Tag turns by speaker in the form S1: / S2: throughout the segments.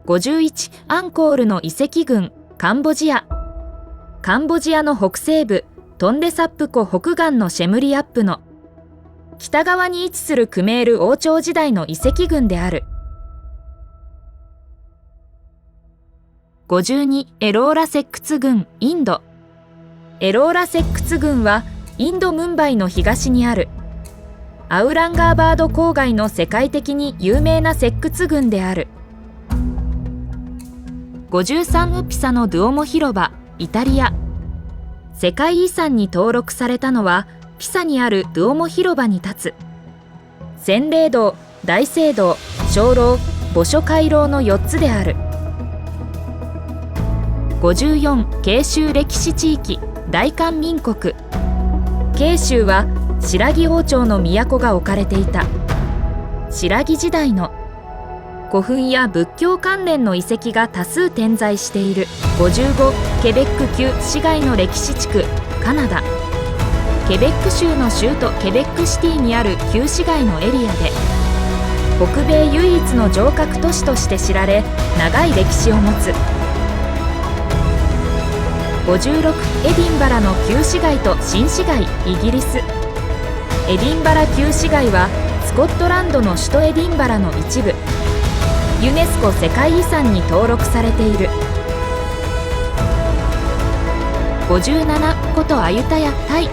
S1: 51アンコールの遺跡群カンボジア。カンボジアの北西部トンレサップ湖北岸のシェムリアップの北側に位置するクメール王朝時代の遺跡群である。52エローラ石窟群インド。エローラ石窟群はインド・ムンバイの東にあるアウランガーバード郊外の世界的に有名な石窟群である。53ウピサのドゥオモ広場イタリア。世界遺産に登録されたのはピサにあるドゥオモ広場に立つ洗礼堂、大聖堂、鐘楼、墓所回廊の4つである。54慶州歴史地域大韓民国。慶州は新羅王朝の都が置かれていた。新羅時代の古墳や仏教関連の遺跡が多数点在している。55ケベック旧市街の歴史地区カナダ。ケベック州の州都ケベックシティにある旧市街のエリアで北米唯一の城郭都市として知られ長い歴史を持つ。56エディンバラの旧市街と新市街イギリス。エディンバラ旧市街はスコットランドの首都エディンバラの一部。ユネスコ世界遺産に登録されている。57古都アユタヤタイ。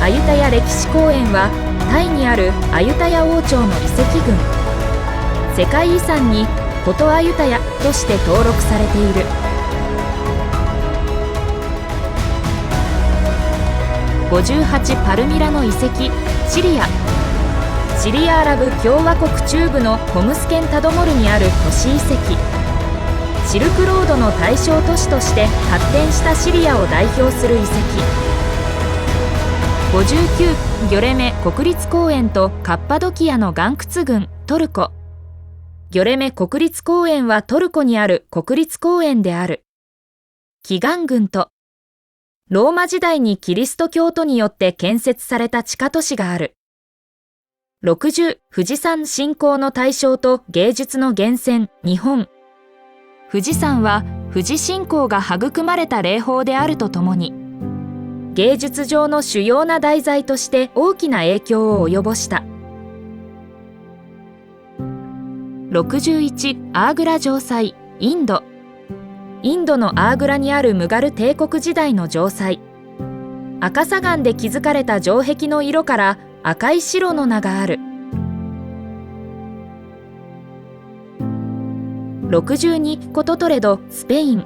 S1: アユタヤ歴史公園はタイにあるアユタヤ王朝の遺跡群。世界遺産に古都アユタヤとして登録されている。58パルミラの遺跡シリア。シリアアラブ共和国中部のホムスケンタドモルにある都市遺跡。シルクロードの対象都市として発展したシリアを代表する遺跡。59ギョレメ国立公園とカッパドキアの岩窟群トルコ。ギョレメ国立公園はトルコにある国立公園である。祈願群とローマ時代にキリスト教徒によって建設された地下都市がある。60富士山信仰の対象と芸術の源泉日本。富士山は富士信仰が育まれた霊峰であるとともに芸術上の主要な題材として大きな影響を及ぼした。61アーグラ城塞インド。インドのアーグラにあるムガル帝国時代の城塞。赤砂岩で築かれた城壁の色から赤い白の名がある。62古都トレドスペイン。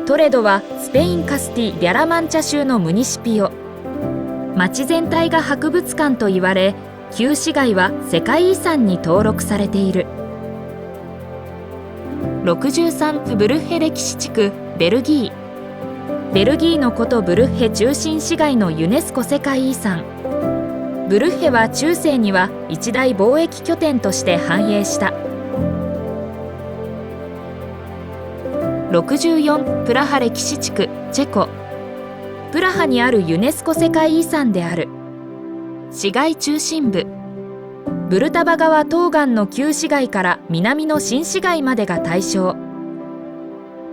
S1: トレドはスペインカスティ・ビャラマンチャ州のムニシピオ。町全体が博物館と言われ旧市街は世界遺産に登録されている。63ブルッヘ歴史地区ベルギー。ベルギーの古都ブルッヘ中心市街のユネスコ世界遺産。ブルッヘは中世には一大貿易拠点として繁栄した。64プラハ歴史地区チェコ。プラハにあるユネスコ世界遺産である。市街中心部。ブルタバ川東岸の旧市街から南の新市街までが対象。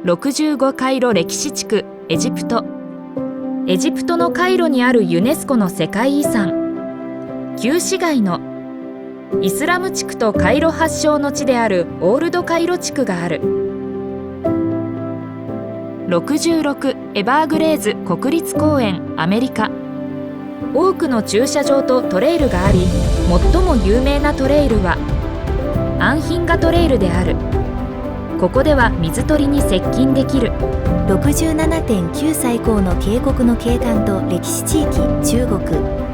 S1: 65カイロ歴史地区エジプト。エジプトのカイロにあるユネスコの世界遺産。旧市街のイスラム地区とカイロ発祥の地であるオールドカイロ地区がある。66エバーグレーズ国立公園アメリカ。多くの駐車場とトレイルがあり最も有名なトレイルはアンヒンガトレイルである。ここでは水鳥に接近できる。
S2: 67.9 最高の渓谷の景観と歴史地域中国。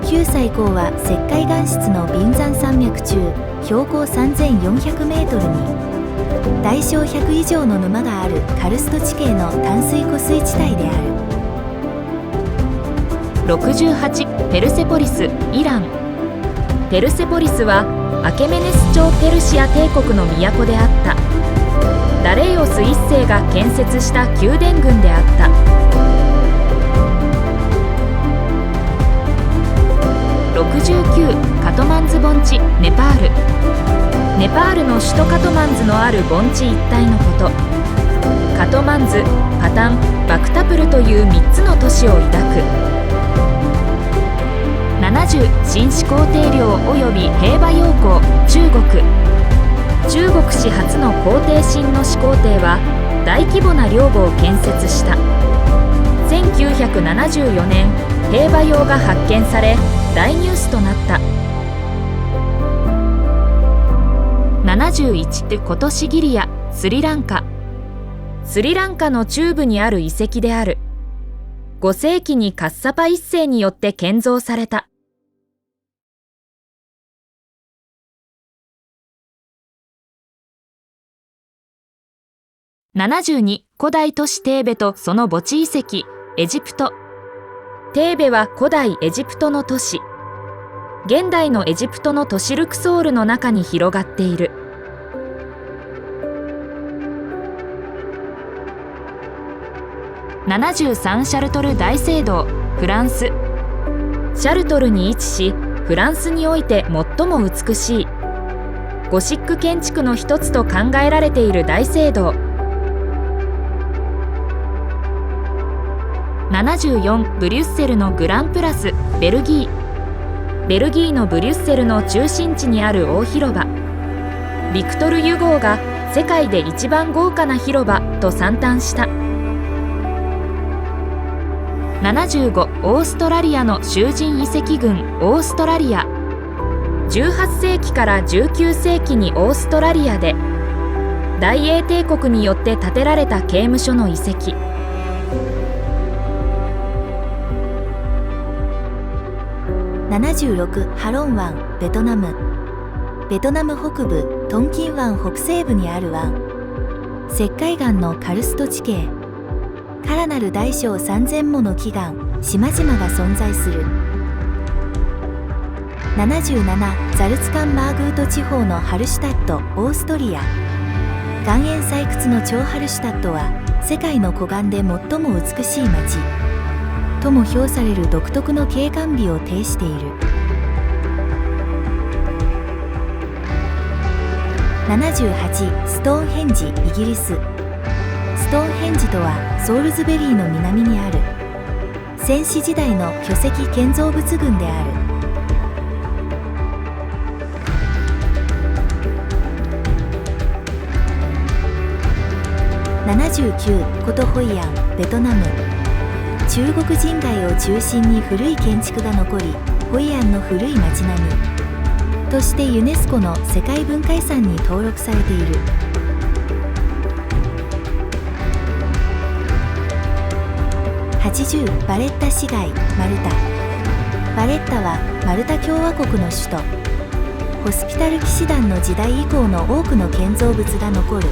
S2: 9最高は石灰岩質のビンザン山脈中標高3400メートルに大小100以上の沼があるカルスト地形の淡水湖水地帯である。
S1: 68ペルセポリスイラン。ペルセポリスはアケメネス朝ペルシア帝国の都であった。ダレイオス一世が建設した宮殿群であった。69カトマンズ盆地ネパール。ネパールの首都カトマンズのある盆地一帯のこと。カトマンズ、パタン、バクタプルという3つの都市を抱く。70新始皇帝陵及び平和陽光中国。中国史初の皇帝新の始皇帝は大規模な陵墓を建設した。1974年平和陽が発見され大ニュースとなった。71ってコトシギリア、スリランカ。スリランカの中部にある遺跡である。5世紀にカッサパ一世によって建造された。72古代都市テーベとその墓地遺跡、エジプト。テーベは古代エジプトの都市。現代のエジプトの都市ルクソールの中に広がっている。73シャルトル大聖堂、フランス。シャルトルに位置し、フランスにおいて最も美しいゴシック建築の一つと考えられている大聖堂。74ブリュッセルのグランプラス、ベルギー。ベルギーのブリュッセルの中心地にある大広場。ビクトル・ユゴーが世界で一番豪華な広場と賛嘆した。75オーストラリアの囚人遺跡群、オーストラリア。18世紀から19世紀にオーストラリアで大英帝国によって建てられた刑務所の遺跡。
S2: 76ハロン湾、ベトナム。ベトナム北部トンキン湾北西部にある湾。石灰岩のカルスト地形。からなる大小3000もの奇岩、島々が存在する。77ザルツカンマーグート地方のハルシュタット、オーストリア。岩塩採掘の超ハルシュタットは世界の湖岸で最も美しい町とも評される独特の景観美を呈している。78ストーンヘンジ、イギリス。ストーンヘンジとはソールズベリーの南にある先史時代の巨石建造物群である。79コトホイアン、ベトナム。中国人街を中心に古い建築が残り、ホイアンの古い街並みとしてユネスコの世界文化遺産に登録されている。80バレッタ市街、マルタ。バレッタはマルタ共和国の首都。ホスピタル騎士団の時代以降の多くの建造物が残る。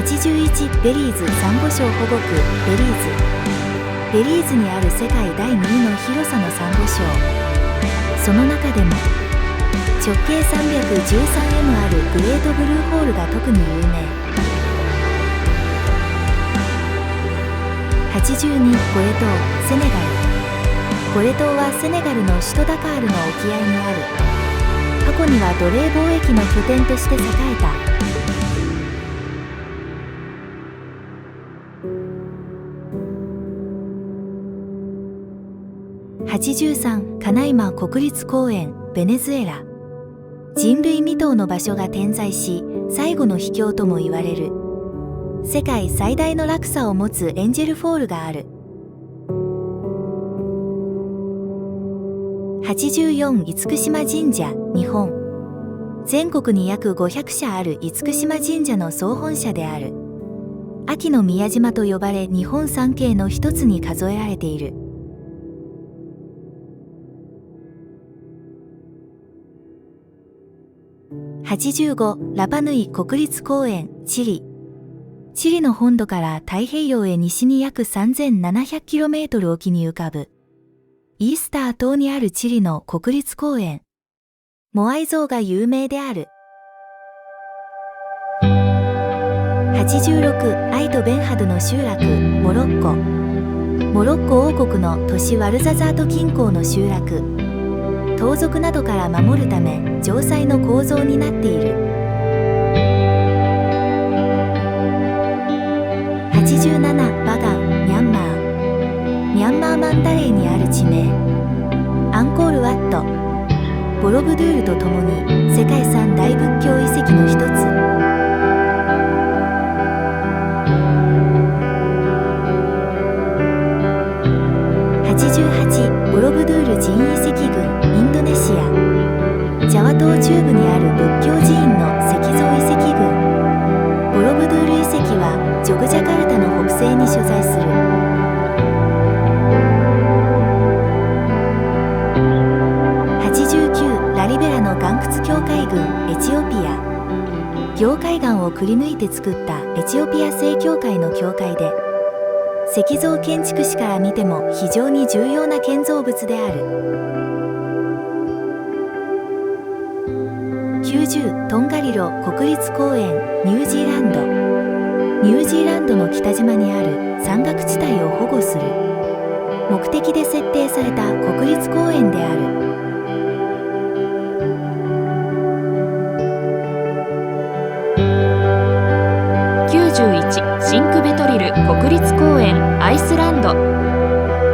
S2: 81ベリーズサンゴ礁保護区、ベリーズ。ベリーズにある世界第2位の広さのサンゴ礁。その中でも直径 313m あるグレートブルーホールが特に有名。82ゴレ島、セネガル。ゴレ島はセネガルの首都ダカールの沖合にある。過去には奴隷貿易の拠点として栄えた。83カナイマ国立公園、ベネズエラ。人類未踏の場所が点在し、最後の秘境とも言われる。世界最大の落差を持つエンジェルフォールがある。84厳島神社、日本。全国に約500社ある厳島神社の総本社である。秋の宮島と呼ばれ、日本三景の一つに数えられている。85ラパヌイ国立公園、チリ。チリの本土から太平洋へ西に約 3700km 沖に浮かぶイースター島にあるチリの国立公園。モアイ像が有名である。86アイト・ベンハドの集落、モロッコ。モロッコ王国の都市ワルザザート近郊の集落。盗賊などから守るため城塞の構造になっている。87バガン、ミャンマー。ミャンマーマンダレーにある地名。アンコールワット、ボロブドゥールとともに世界三大仏教遺跡の一つ。88ボロブドゥール寺院遺跡群、インドネシア。ジャワ島中部にある仏教寺院の石像遺跡群。ボロブドゥール遺跡はジョグジャカルタの北西に所在する。89ラリベラの岩窟教会群、エチオピア。凝海岩をくり抜いて作ったエチオピア正教会の教会で、石像建築史から見ても非常に重要な建造物である。90トンガリロ国立公園、ニュージーランド。ニュージーランドの北島にある山岳地帯を保護する目的で設定された国立公園である。
S1: 91シンクベトリル国立公園、アイスランド。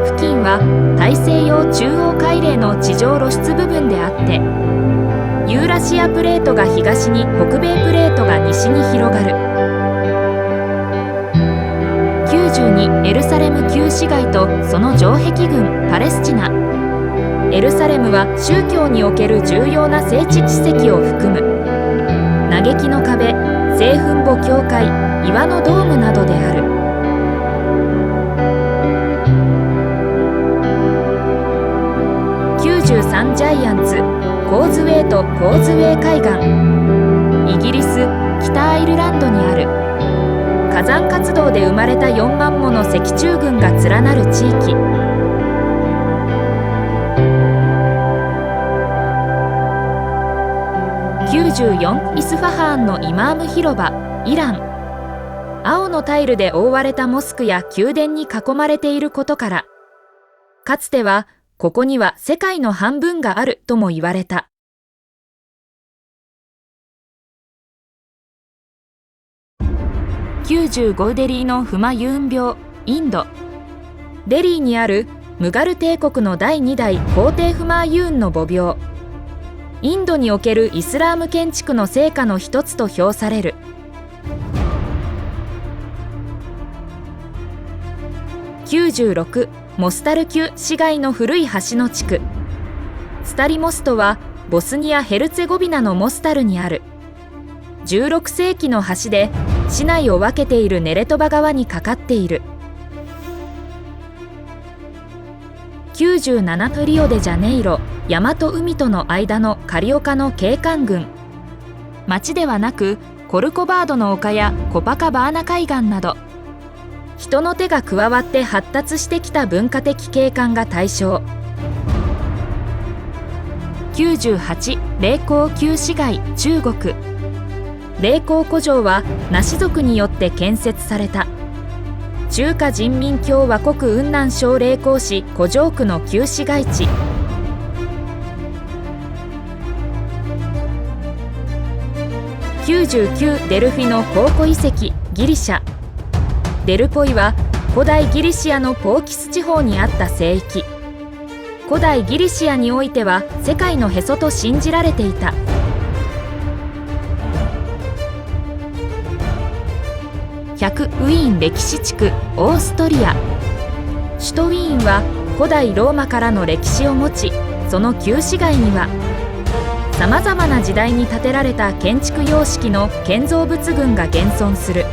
S1: 付近は大西洋中央海嶺の地上露出部分であって、ユーラシアプレートが東に、北米プレートが西に広がる。92エルサレム旧市街とその城壁群、パレスチナ。エルサレムは宗教における重要な聖地地跡を含む。嘆きの壁、聖墳墓教会、岩のドームなどである。93ジャイアンツ、コーズウェイとコーズウェイ海岸。イギリス北アイルランドにある。火山活動で生まれた4万もの石柱群が連なる地域。94イスファハーンのイマーム広場、イラン。青のタイルで覆われたモスクや宮殿に囲まれていることから、かつてはここには世界の半分があるとも言われた。95デリーのフマユーン病、インド。デリーにあるムガル帝国の第2代皇帝フマーユーンの墓病。インドにおけるイスラーム建築の成果の一つと評される。96モスタル旧市街の古い橋の地区。スタリモストはボスニア・ヘルツェゴビナのモスタルにある。16世紀の橋で市内を分けているネレトバ川にかかっている。97リオデジャネイロ、山と海との間のカリオカの景観群。町ではなくコルコバードの丘やコパカバーナ海岸など、人の手が加わって発達してきた文化的景観が対象。98霊光旧市街、中国。霊光古城はナシ族によって建設された。中華人民共和国雲南省霊光市古城区の旧市街地。99デルフィの考古遺跡、ギリシャ。デルポイは古代ギリシアのポーキス地方にあった聖域。古代ギリシアにおいては世界のへそと信じられていた。100ウィーン歴史地区、オーストリア。首都ウィーンは古代ローマからの歴史を持ち、その旧市街にはさまざまな時代に建てられた建築様式の建造物群が現存する。